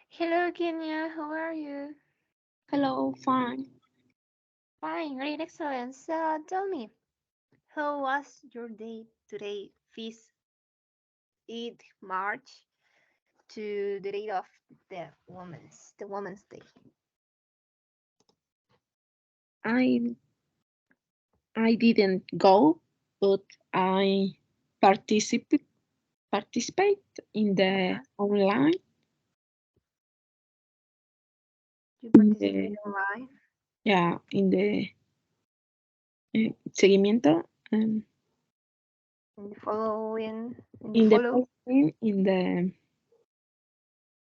Hello, Kenya. How are you? Hello, fine. Fine, great, excellent. So, tell me, how was your day today, 5th March, to the date of the Women's Day? I I didn't go, but I participate participate in the Uh-huh. online You in participate the online yeah in the seguimiento in the following, in the in the follow posting in the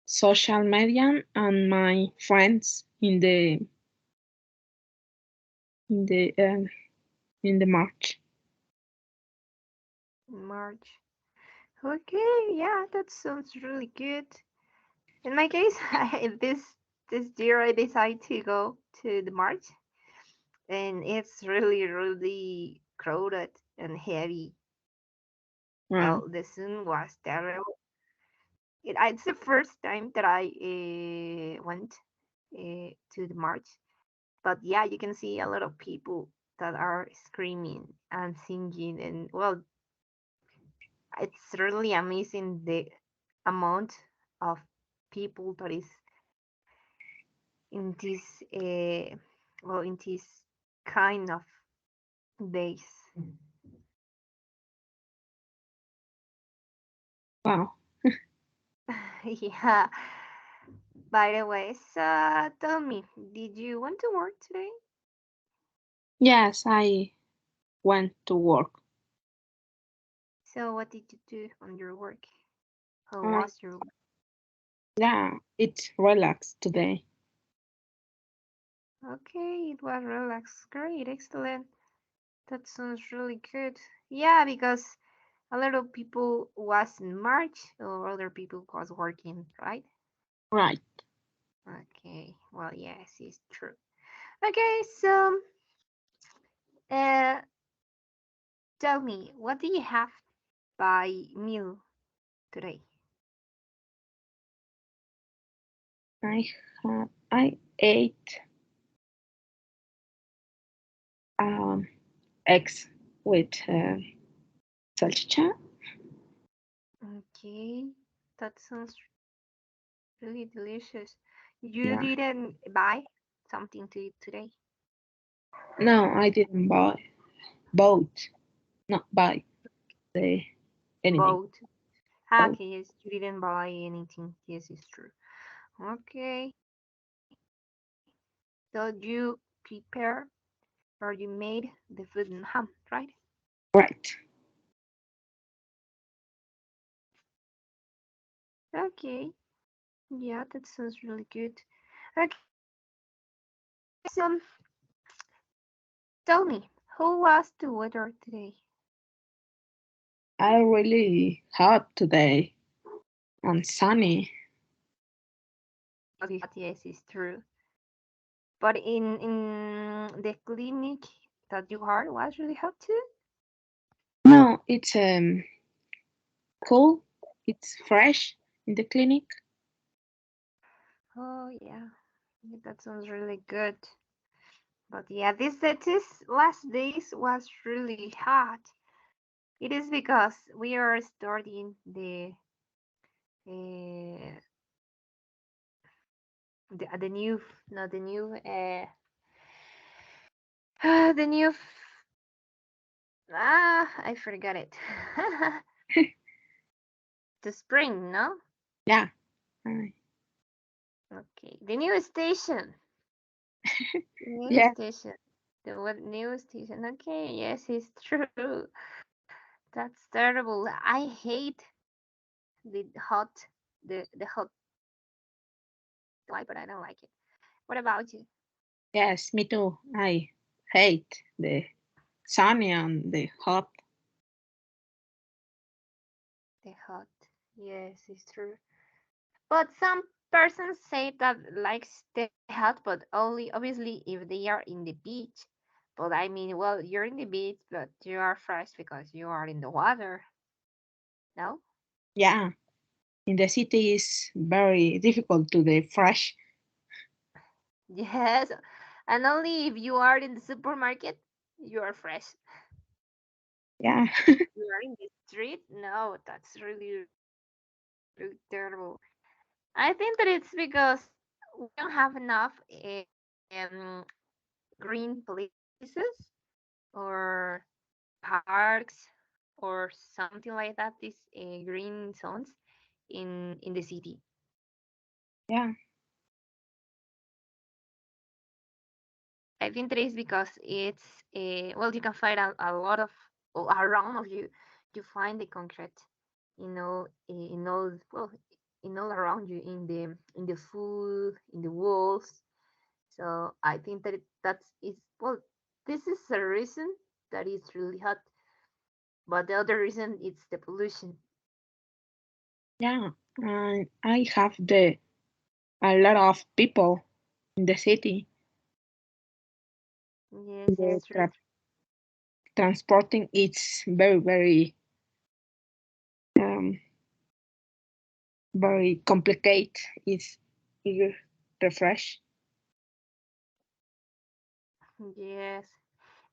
social media and my friends in the um, in the march. in March. Okay, yeah, that sounds really good. In my case, this year I decided to go to the March, and it's really crowded and heavy. Wow, Well, the sun was terrible. It's the first time that I went to the march, but yeah, you can see a lot of people that are screaming and singing, and well, it's really amazing the amount of people that is in this in this kind of days. wow. Yeah. By the way, so tell me, did you want to work today? Yes, I went to work. So what did you do on your work? How I was your work? yeah, it's relaxed today. Okay, it was relaxed. Great, excellent. That sounds really good. Yeah, because a lot of people was in March or other people was working, right? Right. Okay, well, yes, it's true. Okay, so uh, tell me, what do you have by meal today? I ate um, eggs with salchicha. Okay, that sounds really delicious. You Yeah. didn't buy something to eat today? No, I didn't buy both. Not buy the anything. Both. Ah, Both. okay, yes, you didn't buy anything. Yes, it's true. Okay, so you prepare or you made the food in home, right? Right. Okay, yeah, that sounds really good. Okay, so tell me, how was the weather today? I really hot today and sunny. Okay, yes, it's true. But in the clinic that you are was really hot too. No, it's cool. It's fresh in the clinic. Oh yeah, yeah, that sounds really good. But yeah, this last days was really hot. It is because we are starting uh, the new not the new the new I forgot it. The spring, no? Yeah. I- Okay, the new station. The new yeah. station. The what new station? Okay, yes, it's true. That's terrible. I hate the hot the hot light, but I don't like it. What about you? Yes, me too. I hate the sunny and the hot. The hot. Yes, it's true. But some persons say that likes the hot, but only obviously if they are in the beach. But I mean, well, you're in the beach, but you are fresh because you are in the water. No? Yeah. in the city is very difficult to the fresh. Yes, and only if you are in the supermarket, you are fresh. Yeah, You are in the street? No, that's really, really terrible. I think that it's because we don't have enough green places or parks or something like that. These green zones in the city. yeah, I think that is because it's well, you can find a lot of well, around of you. You find the concrete, in all well, in all around you in the food, in the walls. So I think that that's is well, this is a reason that it's really hot, but the other reason it's the pollution. yeah. And I have the a lot of people in the city. Yes, The it's true. transporting it's um, very complicated. It's eager refresh. Yes.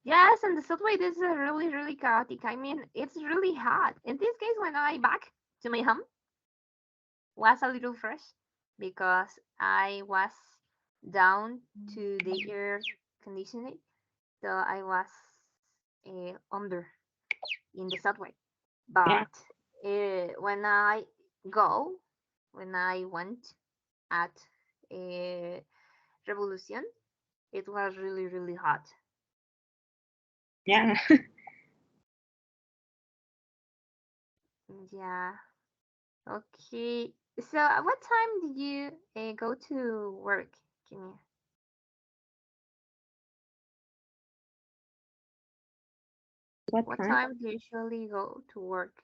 Yes, and the subway this is really, really chaotic. I mean, it's really hot. In this case, when I back to my home, was a little fresh because I was down to the air conditioning, so I was under in the subway. Yeah, But when I go, when I went at uh, Revolution, it was really, really hot. yeah. Yeah. Okay. So, at what time did you go to work, Kimia? What What time? time do you usually go to work?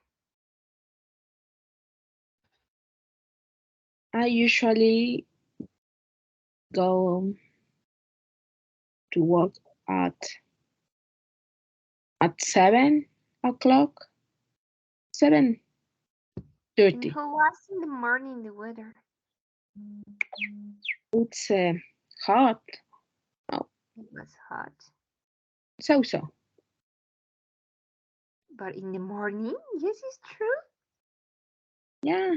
I usually go to work at 7 o'clock, 7:30. And how was in the morning the weather? It's hot. Oh, It was hot. so so. But in the morning, yes, it's true. Yeah,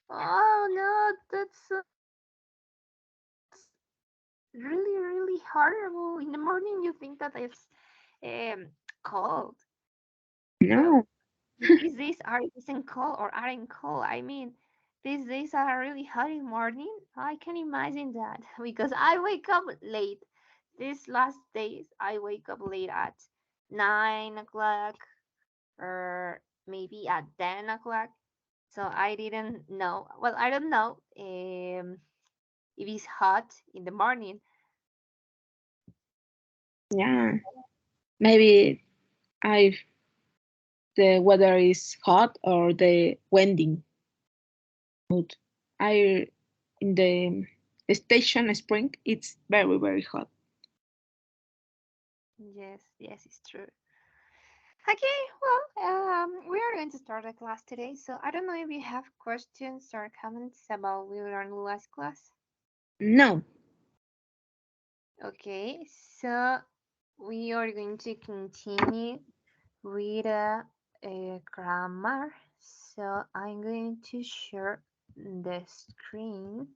Oh no, that's really, really horrible. In the morning, you think that it's cold. Well, no, these days are isn't cold or aren't cold. I mean, these days are really hot in the morning. I can imagine that because I wake up late. These last days, I wake up late at 9 o'clock or maybe at 10 o'clock. So I didn't know. Well, I don't know if it's hot in the morning. yeah. Maybe I the weather is hot or the winding. But I in the station spring it's very hot. Yes, yes, it's true. Okay, well, we are going to start the class today, so I don't know if you have questions or comments about we learned last class. No, Okay, so we are going to continue with a grammar. So I'm going to share the screen,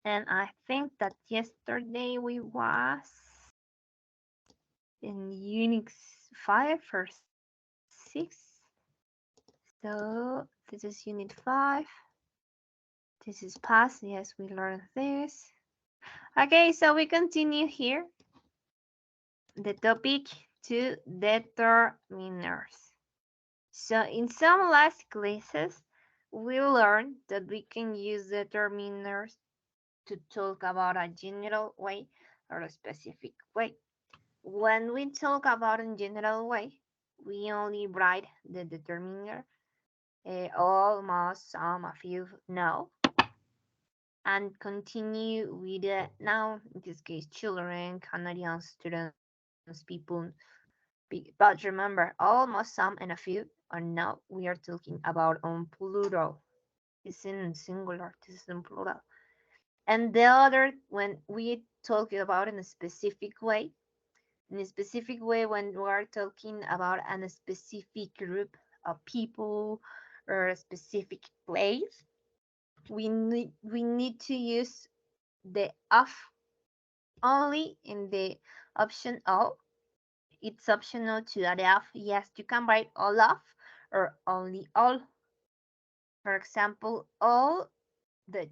and I think that yesterday we was in Unix 5 or 6. So this is Unit 5. This is past. Yes, we learned this. Okay, so we continue here. The topic to determiners. So in some last classes, we learned that we can use determiners to talk about a general way or a specific way. When we talk about a general way, we only write the determiner all, most, some, a few, no, and continue with the noun, in this case, children, Canadians, students, people. But remember, almost, some, and a few or no, we are talking about on plural. It's in singular, this is in plural. And the other, when we talk about in a specific way, when we are talking about a specific group of people or a specific place, we need to use the of only in the option O. It's optional to add of. Yes, you can write all of or only all. For example, all the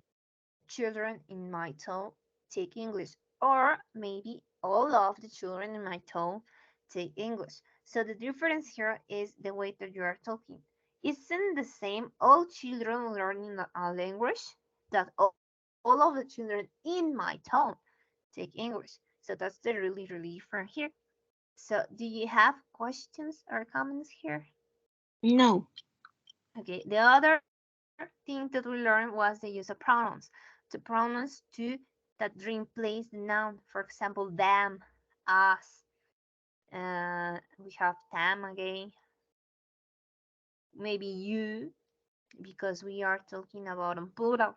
children in my town take English, or maybe all of the children in my town take English. So the difference here is the way that you are talking. Isn't the same all children learning a language that all of the children in my town take English. So that's the really different here. So do you have questions or comments here? No. Okay, the other thing that we learned was the use of pronouns. The pronouns to that replace the noun. For example, them, us. We have them again. Maybe you, because we are talking about in plural.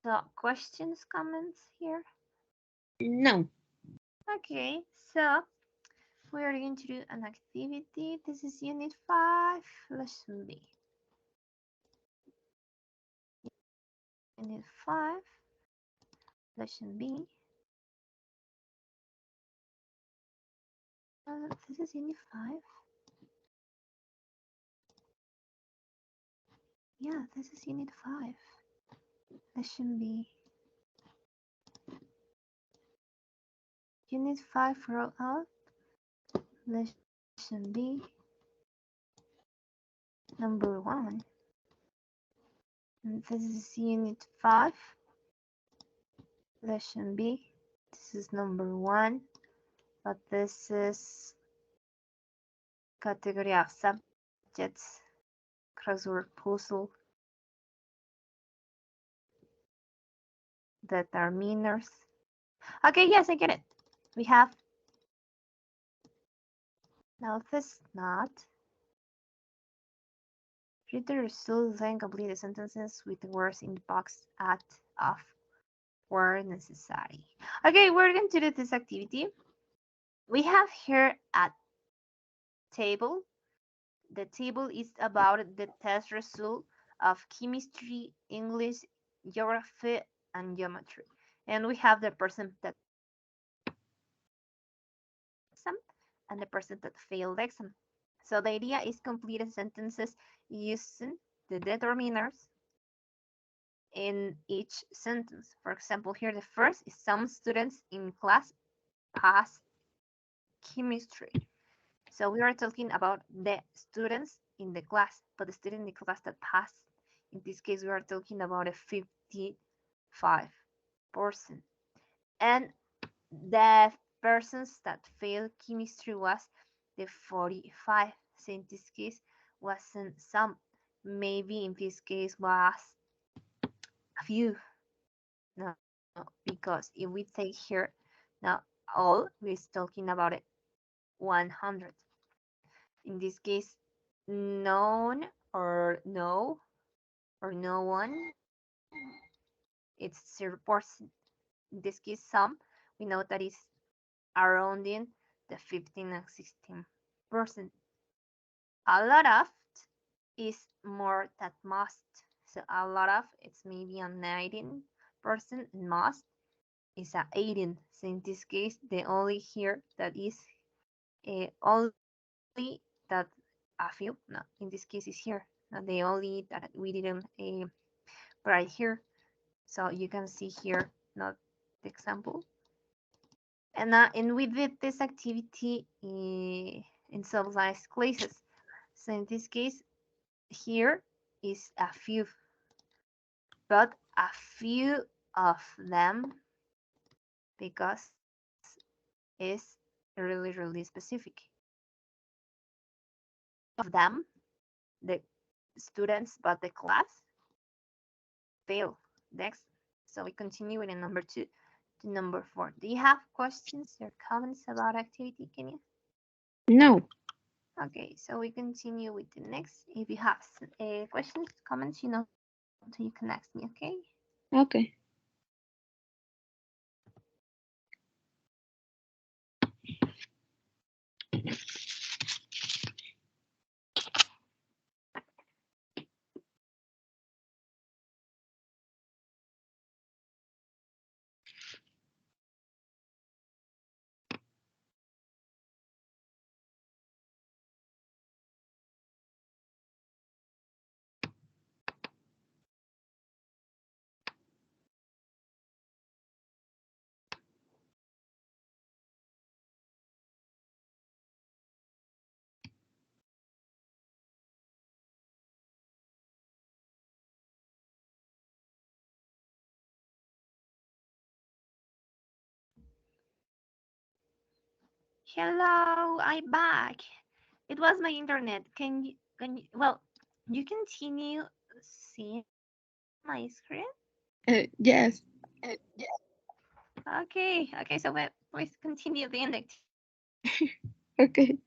So questions, comments here? No. Okay, so we are going to do an activity. This is Unit 5, Lesson B. Unit 5, Lesson B. This is Unit 5. Yeah, this is Unit 5. Lesson B. Unit 5 roll out. Lesson B. Number 1. And this is Unit 5. Lesson B. This is number 1. But this is category of subjects. Crossword puzzle. Determiners. Okay, yes, I get it. We have now this not. Read the results and complete the sentences with the words in the box at of where necessary. Okay, we're going to do this activity. We have here a table. The table is about the test result of chemistry, English, geography, and geometry. And we have the person that exam and the person that failed the exam. So the idea is complete sentences using the determiners in each sentence. For example, here the first is some students in class pass chemistry. So we are talking about the students in the class, but the student in the class that passed. In this case, we are talking about a 55%. And the persons that failed chemistry was the 45. So in this case, wasn't some. Maybe in this case was a few. No, because if we take here now all, we're talking about it 100. In this case, none or no or no one, it's 0%. In this case, some, we know that is around the 15 and 16%. A lot of is more than most. So a lot of it's maybe a 19%, and most is a 18. So in this case, the only here that is only that a few. No, in this case is here. The only that we didn't write here. So you can see here, not the example. And we did this activity in subsidized classes. So in this case, here is a few, but a few of them because is really specific. Of them, the students, but the class fail. Next. So we continue with number 2 to number 4. Do you have questions or comments about activity, Kenya? No. Okay, so we continue with the next. If you have questions, comments, you know to you can ask me, okay? Okay. Hello, I'm back. It was my internet. Well, you continue seeing my screen? Yes. Okay, so please continue the activity. Okay.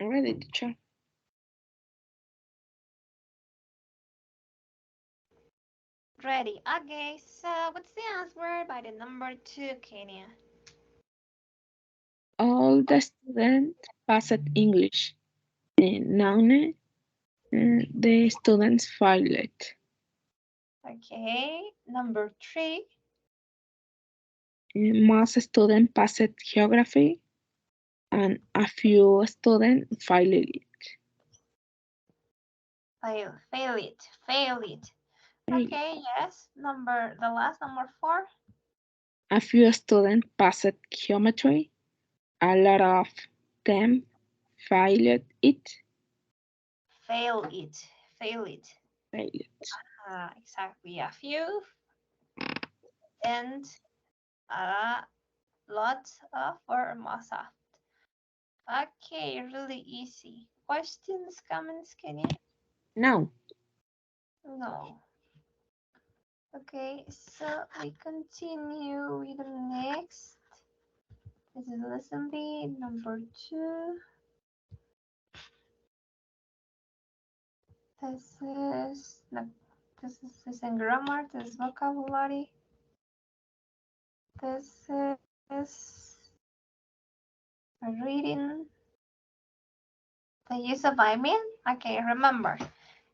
Ready, teacher. Ready. Okay, so what's the answer by the number two, Kenya? All the students passed English. None the students failed. Okay, number three, Most students passed geography and a few students failed it. fail it. Failed. Okay, yes. The last number four, A few students passed geometry. A lot of them failed it. fail it, fail it. Failed. Exactly. A few and a lot of or most of. Okay, really easy. Questions, comments, Kenya? Now, No. Okay, so we continue with the next. This is lesson B, number two. This is, no, this is in grammar, this is vocabulary. This is a reading the use of I mean. Okay, remember,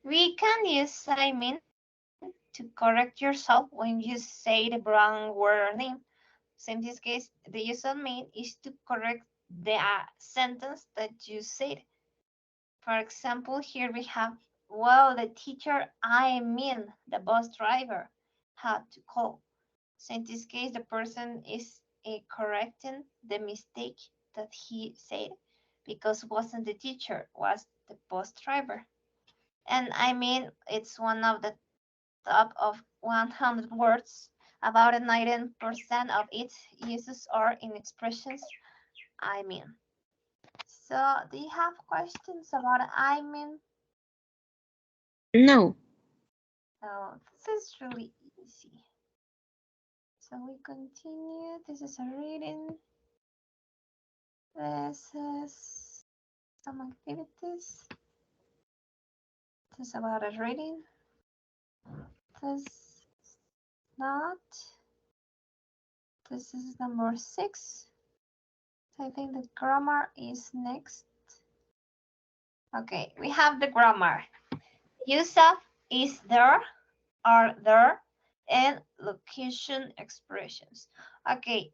we can use I mean to correct yourself when you say the wrong word or name. So in this case, the use of mean is to correct the sentence that you said. For example, here we have, well, the teacher, I mean the bus driver, had to call. So in this case, the person is correcting the mistake that he said because it wasn't the teacher, was the bus driver. And I mean, it's one of the top of 100 words. About 90% of its uses are in expressions I mean. So, do you have questions about I mean? No. Oh, this is really easy. So we continue. This is a reading. This is some activities. This is about a reading. This not. This is number 6. So I think the grammar is next. Okay, we have the grammar. Use of is there, are there, and location expressions. Okay,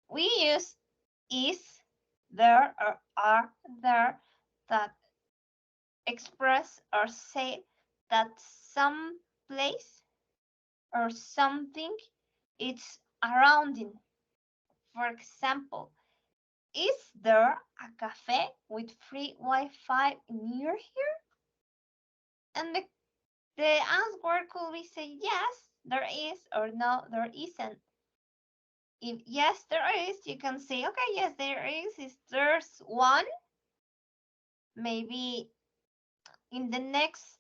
we use is, there, or are there that express or say that some place or something it's surrounding. For example, is there a cafe with free Wi-Fi near here? And the answer could be say yes, there is, or no, there isn't. If yes, there is, you can say, okay, yes, there is. If there's one, maybe in the next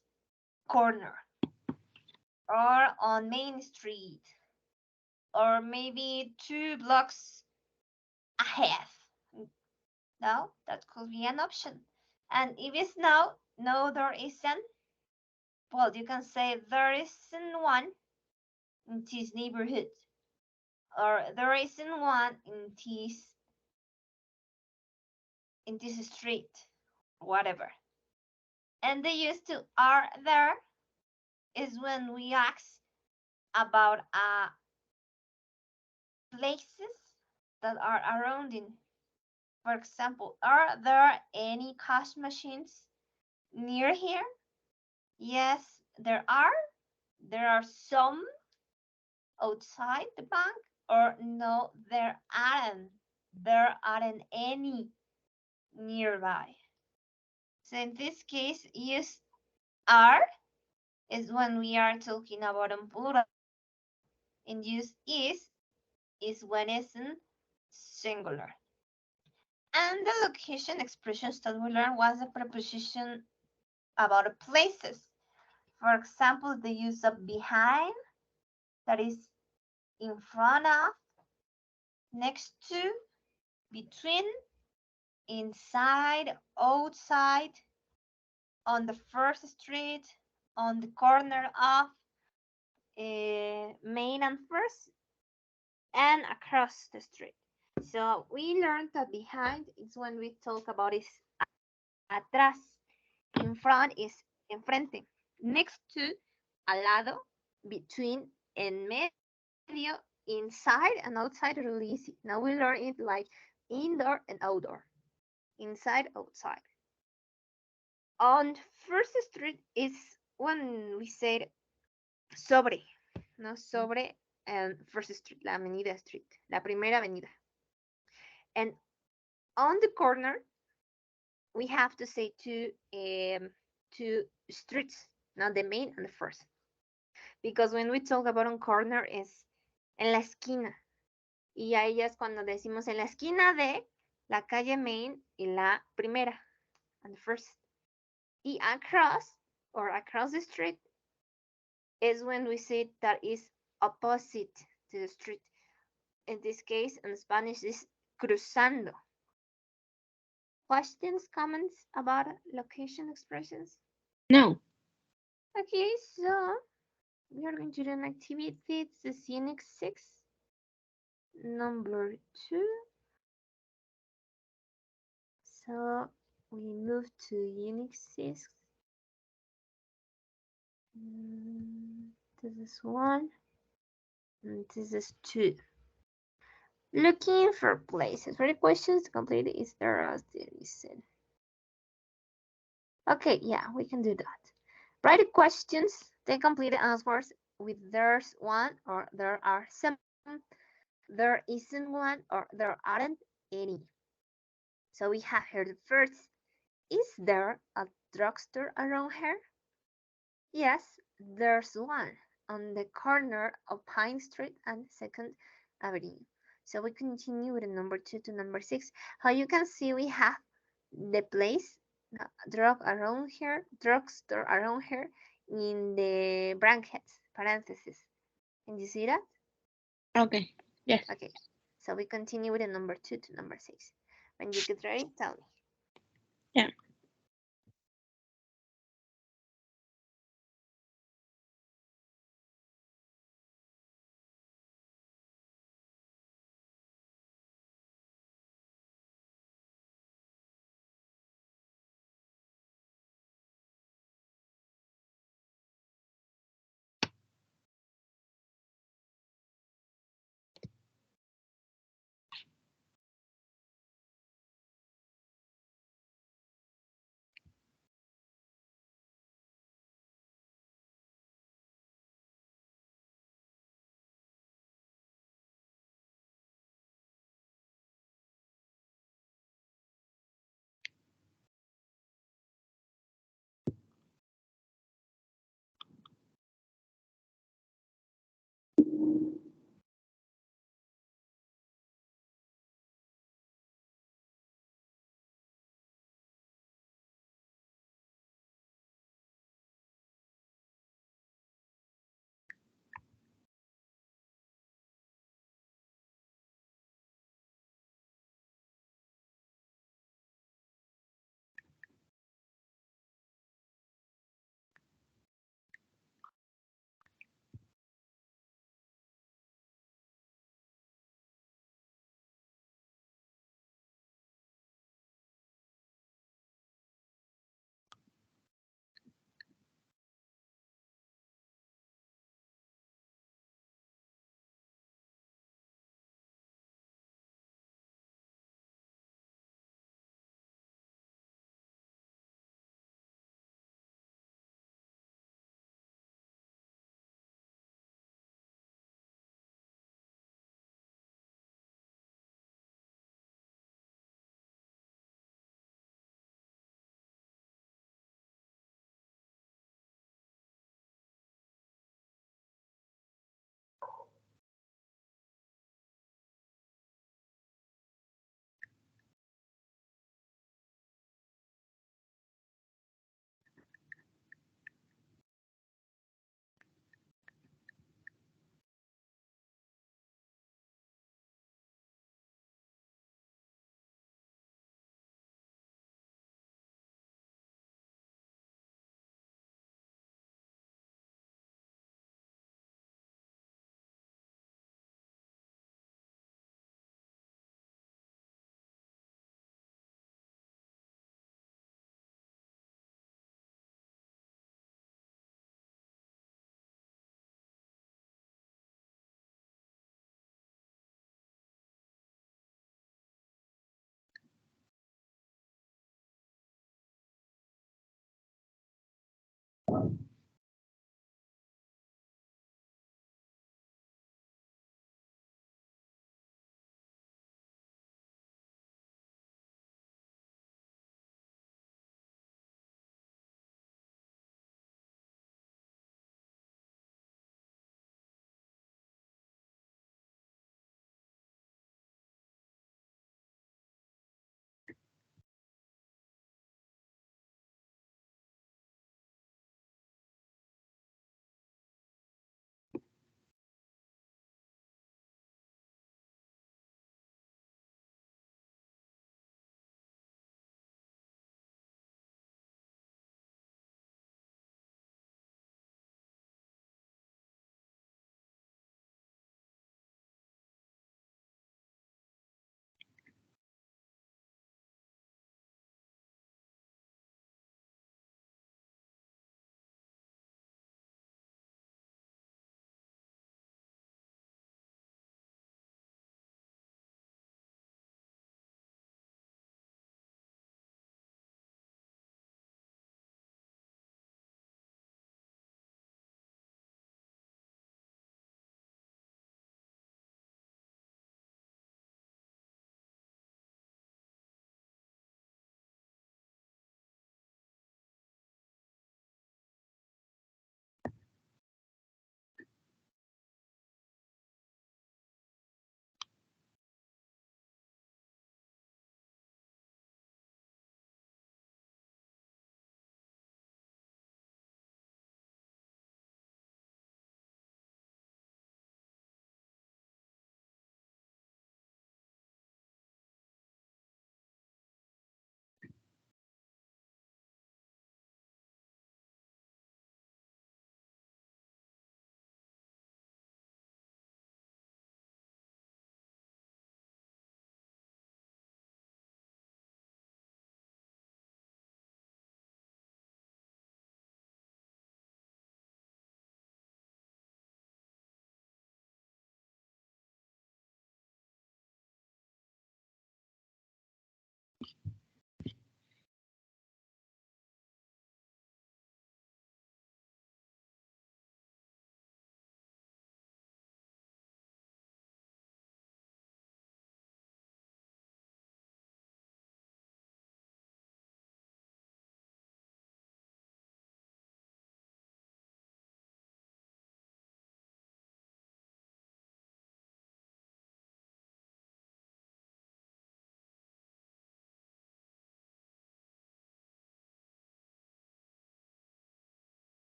corner or on Main Street or maybe 2 blocks ahead. No, that could be an option. And if it's no, no, there isn't. Well, you can say there isn't one in this neighborhood, or there isn't one in this street, whatever. And the used to are there is when we ask about places that are around in. For example, are there any cash machines near here? Yes, there are. There are some outside the bank, or no, there aren't. There aren't any nearby. So in this case, use are is when we are talking about a plural, and use is when it's in singular. And the location expressions that we learned was the preposition about places. For example, the use of behind, that is in front of, next to, between, inside, outside, on the first street, on the corner of, main and first, and across the street. So we learned that behind is when we talk about is atrás, in front is enfrente, next to, al lado, between, en medio, inside and outside really easy. Now we learn it like indoor and outdoor, inside, outside. On First Street is when we said sobre, no sobre and First Street, la Avenida Street, la primera avenida. And on the corner, we have to say two streets, not the main and the first. Because when we talk about on corner is en la esquina. Y ahí es cuando decimos en la esquina de la calle Main y la primera, and the first. Y across, or across the street, is when we say that is opposite to the street. In this case, in Spanish, is cruzando. Questions, comments about location expressions? No. Okay, so we are going to do an activity. It's the CNX 6. Number two. So we move to Unit 6. This is one. And this is two. Looking for places for the questions to complete is there as there is. Okay, yeah, we can do that. Write the questions, then complete the answers with there's one or there are some, there isn't one or there aren't any. So we have here the first. Is there a drugstore around here? Yes, there's one on the corner of Pine Street and 2nd Avenue. So we continue with the number 2 to number 6. How you can see we have the place, drugstore around here in the brackets, parentheses. Can you see that? Okay. Yes. Okay, so we continue with the number 2 to number 6. When you get ready, tell me. Yeah.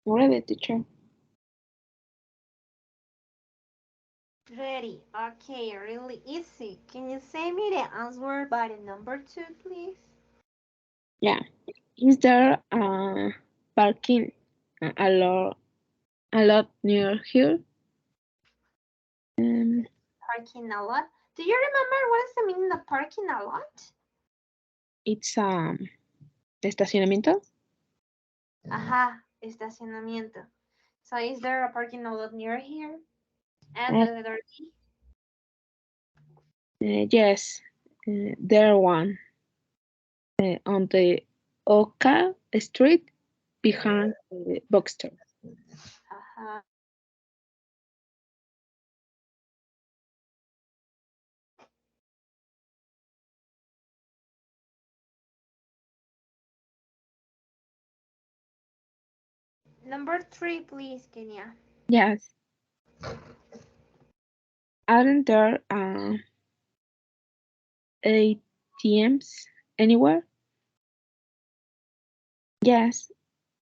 Ready, teacher? Ready. Okay, really easy. Can you say me the answer by the number two, please? Yeah. Is there parking a lot near here? Um, Parking a lot. Do you remember what is the meaning of parking a lot? it's estacionamiento. Aha, estacionamiento. So is there a parking a lot near here? And Uh, the letter D? yes, there one on the Oka Street behind the bookstore. Aha. Number three, please, Kenya. Yes, aren't there ATMs anywhere? Yes,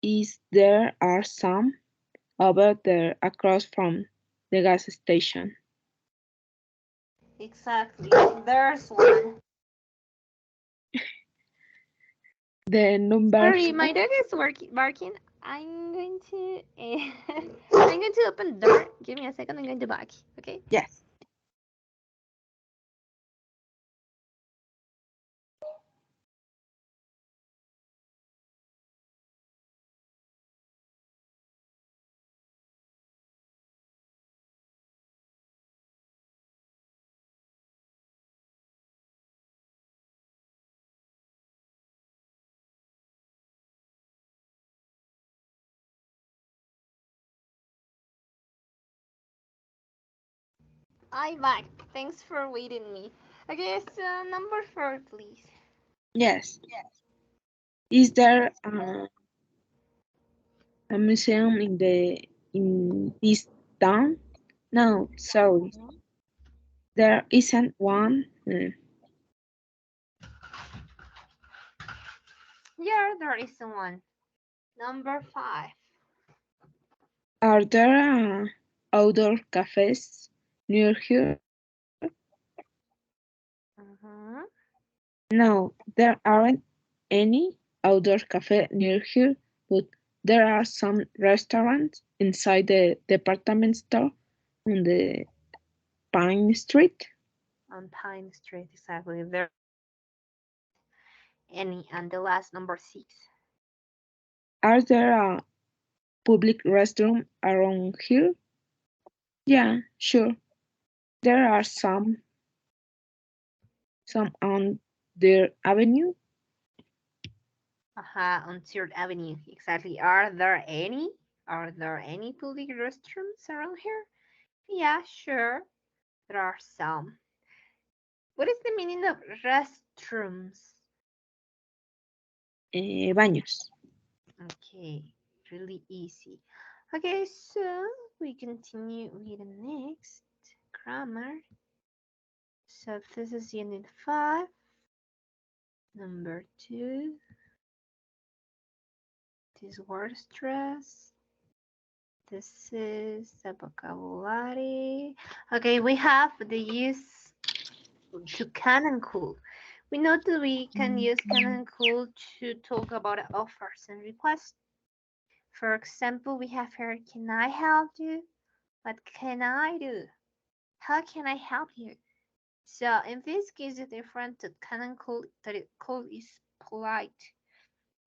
is there are some over there across from the gas station. Exactly. There's one. The number Sorry, four. my dog is barking. I'm going to I'm going to open the door. Give me a second. I'm going to back. Okay. Yes, I'm back. Thanks for waiting me. Okay, so number four, please. yes. Is there a museum in this town? No, sorry, there isn't one. Yeah, there is one. Number five. Are there outdoor cafes near here? Mm-hmm. No, there aren't any outdoor cafe near here, but there are some restaurants inside the department store on the Pine Street. On Pine Street, exactly. There any and the last number six. Are there a public restroom around here? Yeah, sure. There are some on their avenue. On Third Avenue, exactly. Are there any? Are there any public restrooms around here? Yeah, sure. There are some. What is the meaning of restrooms? Baños. Okay, really easy. Okay, so we continue with the next grammar. So this is unit 5, number 2. This word stress. This is the vocabulary. Okay, we have the use to can and could. We know that we can use can and could to talk about offers and requests. For example, we have here, can I help you? What can I do? How can I help you? So in this case, the difference to can and could, that it could is polite.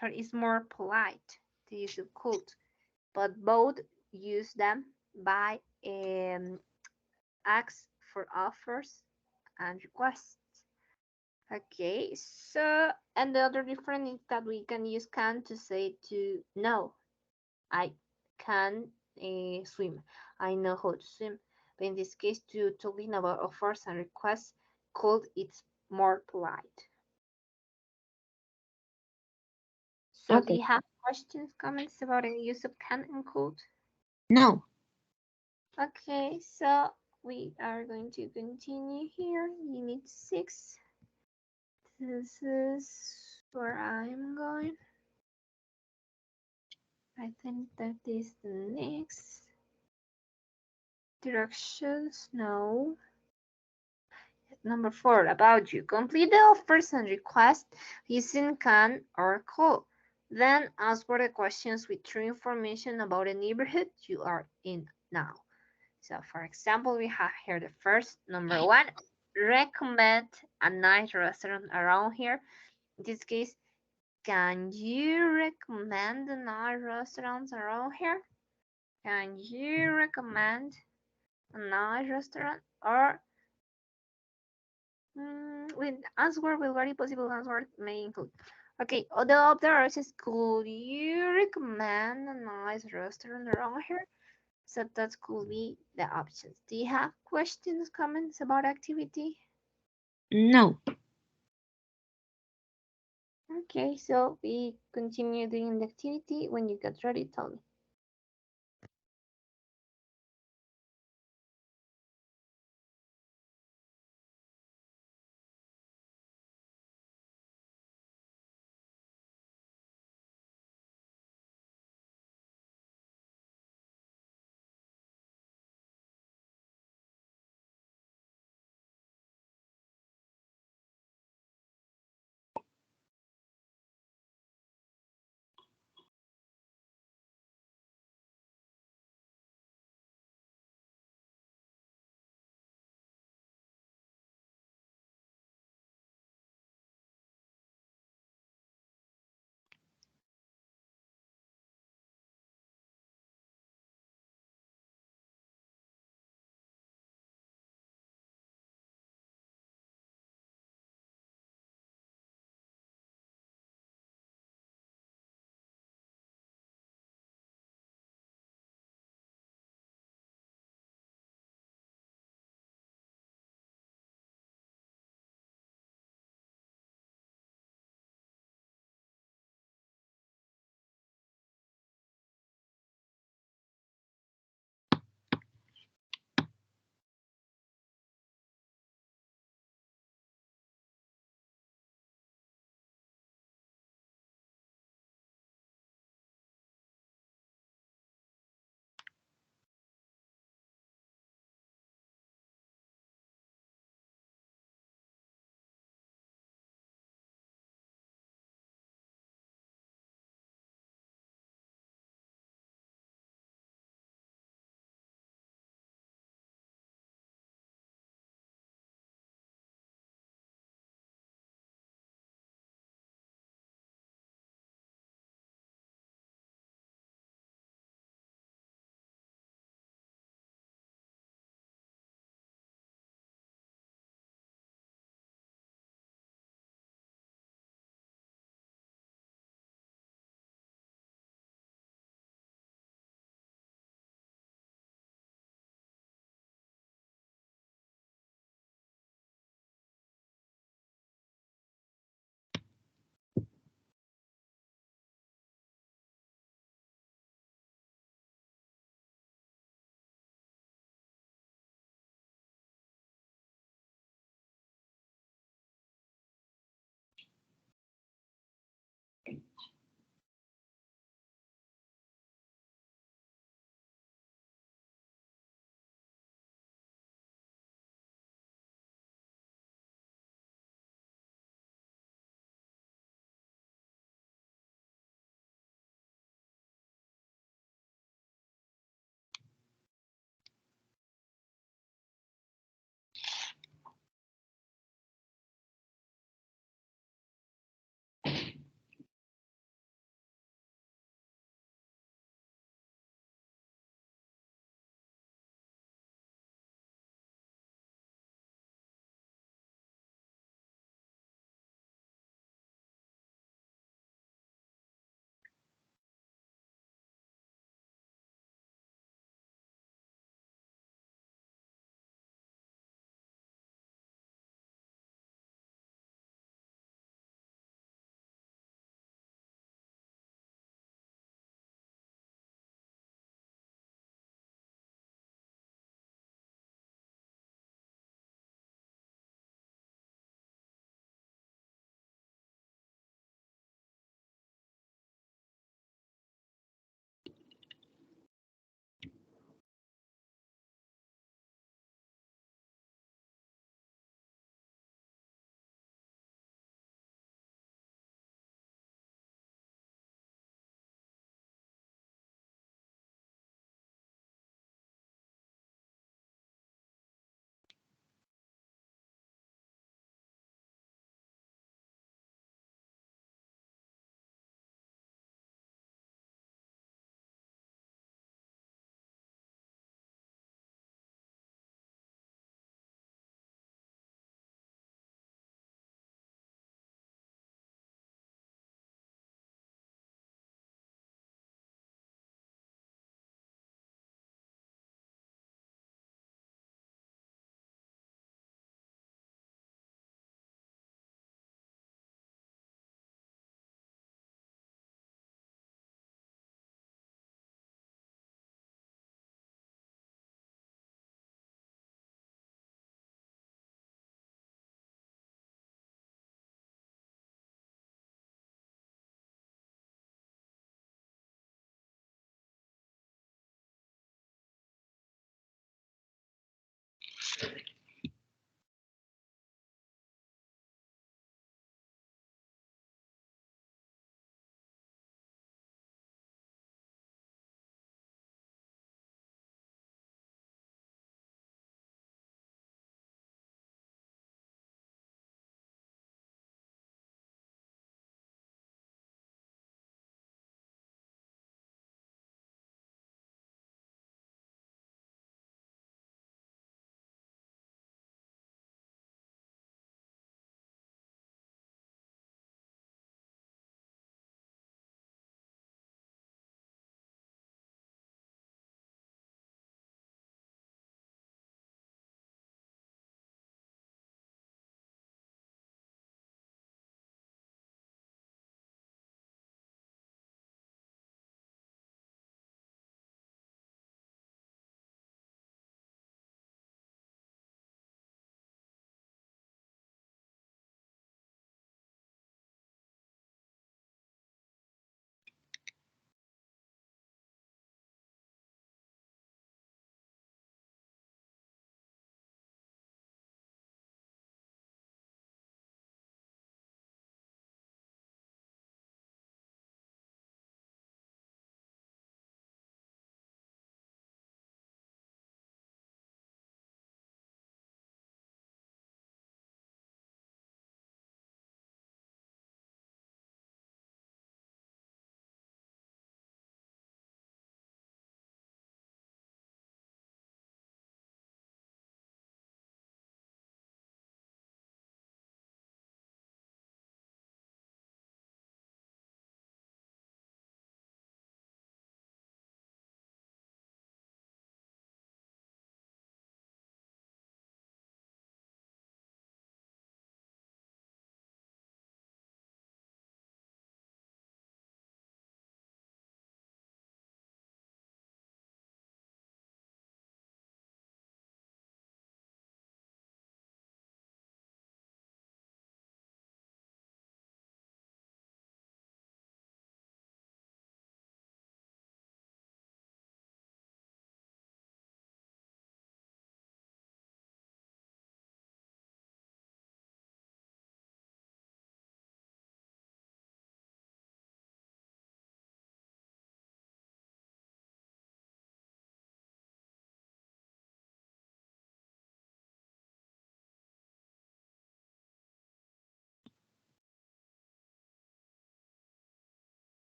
So it's more polite to use of could, but both use them by ask for offers and requests. Okay, so and the other difference is that we can use can to say to no, I can swim. I know how to swim. But in this case, to talking about offers and requests, could it's more polite. So do Okay. you have questions, comments about the use of can and could? No. Okay, so we are going to continue here. Unit 6. This is where I'm going. I think that is the next directions. No. Number 4, about you. Complete the offers and request using can or call. Then answer the questions with true information about the neighborhood you are in now. So, for example, we have here the first, number 1, recommend a nice restaurant around here. In this case, can you recommend a nice restaurant around here? Can you recommend a nice restaurant? Or with answer with very possible answer may include. Okay, although others could you recommend a nice restaurant around here? So that could be the options. Do you have questions, comments about activity? No. Okay, so we continue doing the activity. When you get ready, tell me.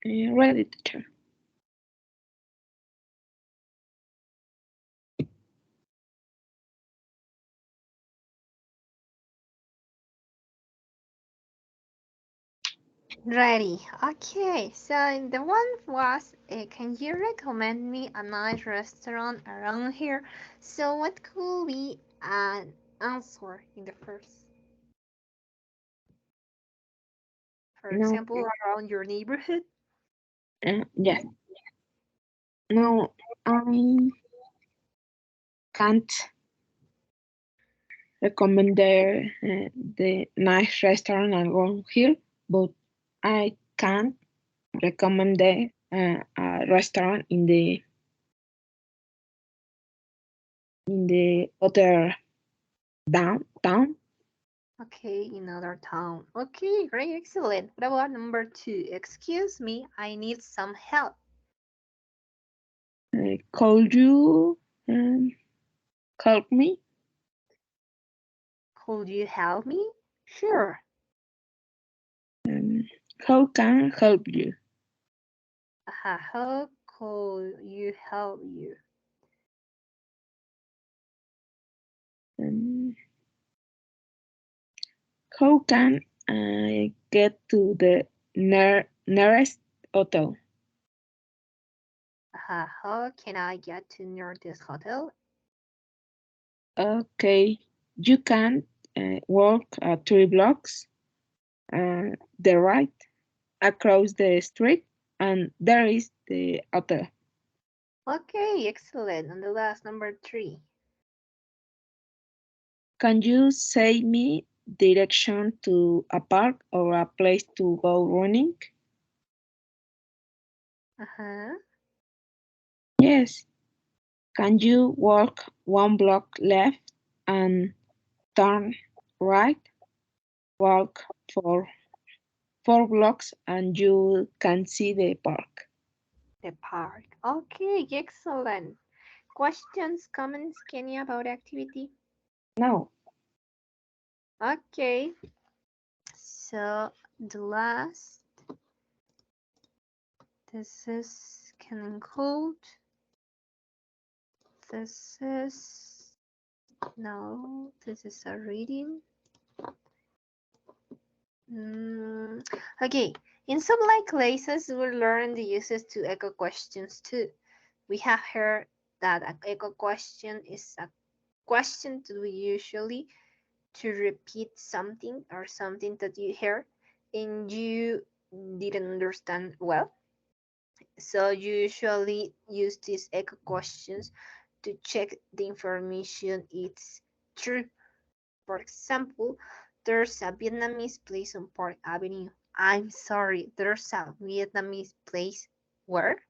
Ready, teacher. Ready. Okay, so the one was, can you recommend me a nice restaurant around here? So what could be an answer in the first? For No, example, around your neighborhood? yes. No, I can't recommend the nice restaurant around here, but I can recommend a restaurant in the other downtown. Okay, in another town. Okay, great, excellent. What about number two? Excuse me, I need some help. Could you um, help me? Could you help me? Sure. Um, how can I help you? How could you help you? Um, how can I get to the nearest hotel? How can I get to near this hotel? Okay, you can walk 3 blocks the right across the street, and there is the hotel. Okay, excellent. And the last number three. Can you say me direction to a park or a place to go running? Uh-huh. Yes. Can you walk 1 block left and turn right? Walk for 4 blocks and you can see the park. The park. Okay, excellent. Questions, comments, Kenya, about activity? No, Okay, so the last, this is can include, this is, no, this is a reading. Mm, okay, in some like classes, we'll learn the uses to echo questions too. We have heard that an echo question is a question to usually to repeat something or something that you heard and you didn't understand well. So you usually use these echo questions to check the information it's true. For example, there's a Vietnamese place on Park Avenue. I'm sorry, there's a Vietnamese place where?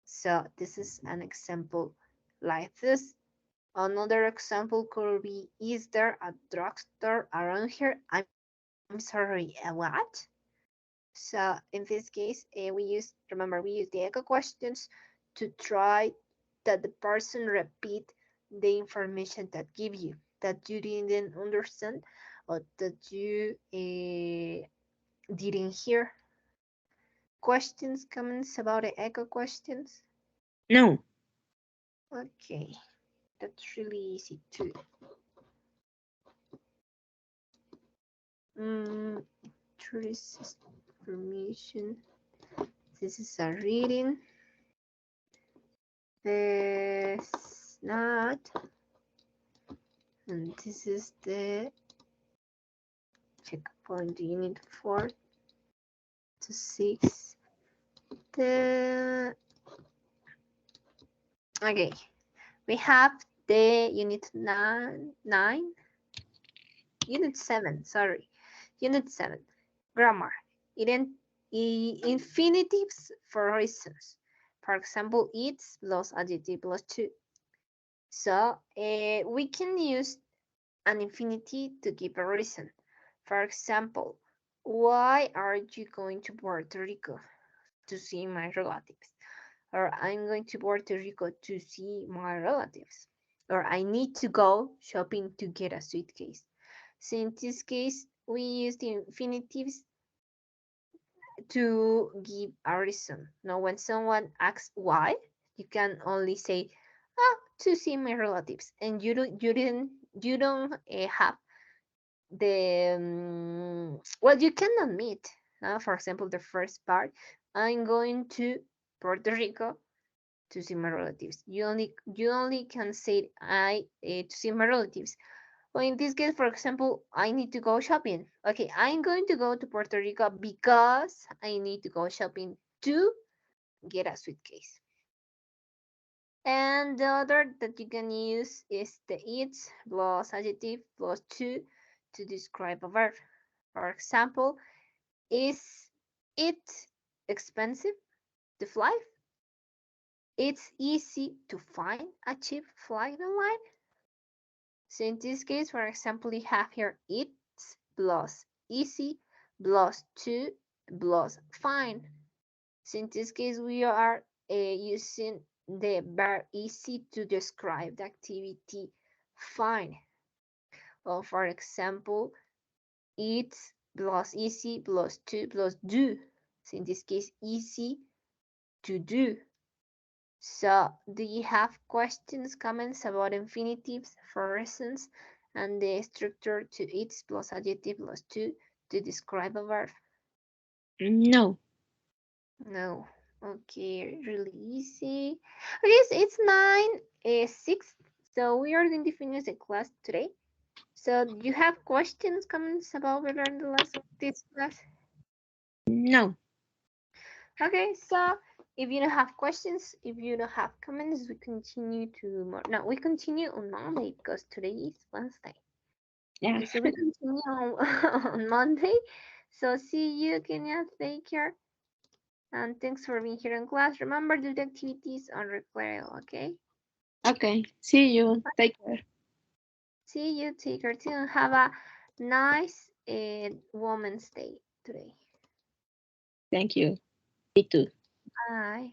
So this is an example like this. Another example could be, is there a drugstore around here? I'm sorry, a what? So in this case, we use the echo questions to try that the person repeat the information that give you that you didn't understand or that you didn't hear. Questions, comments about the echo questions? no. Okay, that's really easy too. Mm, tourist information. This is a reading. This not, and this is the checkpoint unit 4 to 6. The okay, we have the unit 9, unit 7. Sorry, unit 7. Grammar. Infinitives for reasons. For example, it's plus adjective plus to. So we can use an infinity to give a reason. For example, why are you going to Puerto Rico? To see my relatives. Or I'm going to Puerto Rico to see my relatives. Or I need to go shopping to get a suitcase. So in this case, we use the infinitives to give a reason. Now, when someone asks why, you can only say, to see my relatives, and you don't have the well, you can admit. For example, the first part, I'm going to Puerto Rico to see my relatives. You only can say to see my relatives. Well, in this case, for example, I need to go shopping. Okay, I'm going to go to Puerto Rico because I need to go shopping to get a suitcase. And the other that you can use is the it plus adjective plus to describe a verb. For example, is it expensive to fly? It's easy to find a cheap flight online. So in this case, for example, we have here it's plus easy plus to plus find. So in this case, we are using the verb easy to describe the activity find. Well, for example, it's plus easy plus to plus do. So in this case, easy to do. So, do you have questions, comments about infinitives for reasons and the structure to its plus adjective plus to describe a verb? No. No. Okay, really easy. Okay, so it's 9:06. So we are going to finish the class today. So do you have questions, comments about we learned the last this class? No. Okay, so if you don't have questions, if you don't have comments, we continue no, we continue on Monday because today is Wednesday. Yeah. Okay, so we continue on, on Monday. So see you, Kenya. Take care. And thanks for being here in class. Remember, do the activities on recording, okay? Okay. See you. Take care. See you. Take care too. And have a nice Women's Day today. Thank you. Me too. Bye.